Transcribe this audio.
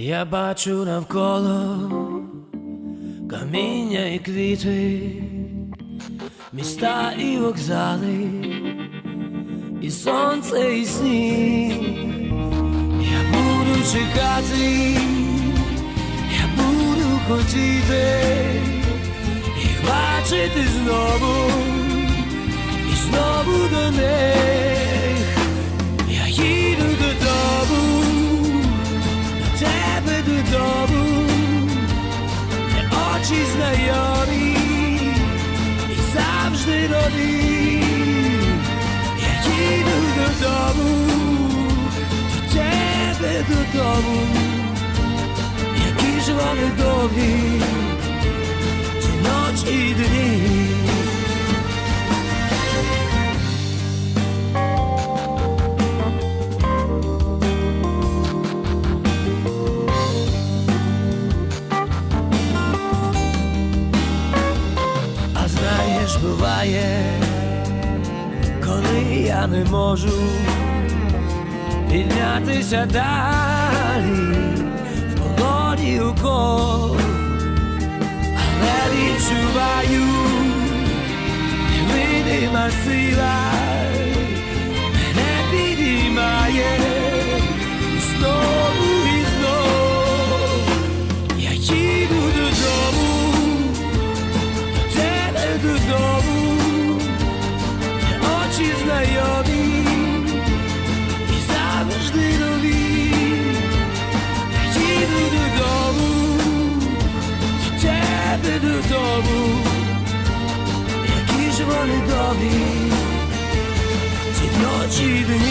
Я бачу навколо каміння і квіти, міста і вокзали, і сонце, і сніг. Я буду чекати, я буду хотіти їх бачити знову, і знову до них. Я їду додому, до тебе додому, де очі знайомі і завжди нові. Я їду додому, до тебе додому. Які ж вони довгі, ці ночі і дні. Буває, коли я не можу піднятися далі в полоні укол, але відчуваю, невидима сила мене підіймає знову і знов. Я їду додому, додому, де очі знайомі і завжди нові. Я їду додому, до тебе додому. Які ж вони довгі, ці ночі і дні.